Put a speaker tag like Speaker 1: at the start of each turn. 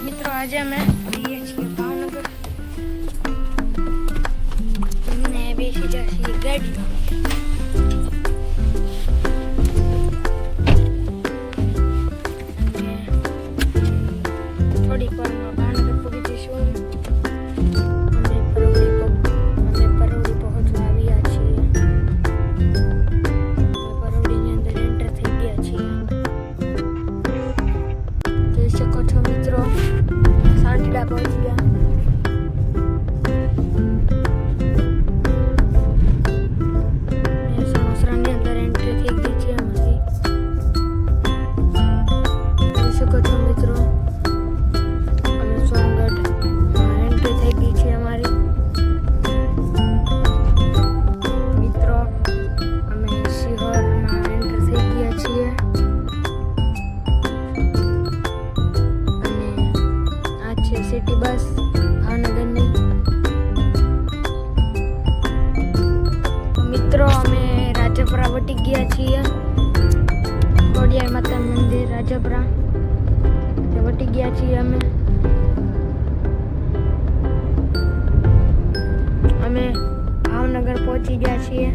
Speaker 1: મિત્રો આજે અમે જઈએ છીએ ભાવનગર ને બેસી જઈએ ગાડીમાં. થોડીક વારમાં ભાવનગર પહોંચી જઈશું. અમે પરોડી પહોંચવા આવ્યા છીએ. પરોડીની અંદર એન્ટર થઈ ગયા છીએ. જોઈ શકો છો મિત્રો, સાંટડા પહોંચી ગયા. સમોસરાની અંદર એન્ટ્રી થઈ ગઈ છે અમારી. જોઈ શકો છો મિત્રો, અમે સોનગઢ એન્ટ્રી થઈ ગઈ છે અમારી. મિત્રો અમે શિહોરમાં એન્ટર થઈ ગયા છીએ. સિટી બસ ભાવનગરની. મિત્રો અમે રાજપરા વટી ગયા છીએ. ખોડિયાર માતા મંદિર રાજપરા વટી ગયા છીએ. અમે ભાવનગર પહોંચી ગયા છીએ.